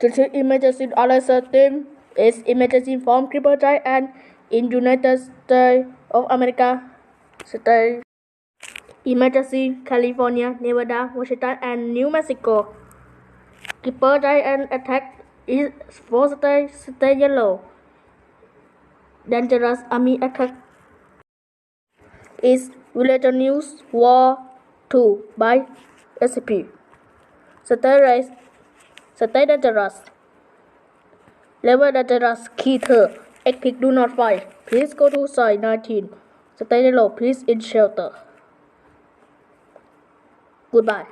The emergency alert system is emergency from Creeper Giant in United States of America. State emergency California, Nevada, Washington, and New Mexico. Creeper Giant attack is for state yellow. Dangerous army attack is Villager News War 2 by SCP. Stay dangerous. Level dangerous. Key third. Active do not fight. Please go to side 19. Stay yellow. Please in shelter. Goodbye.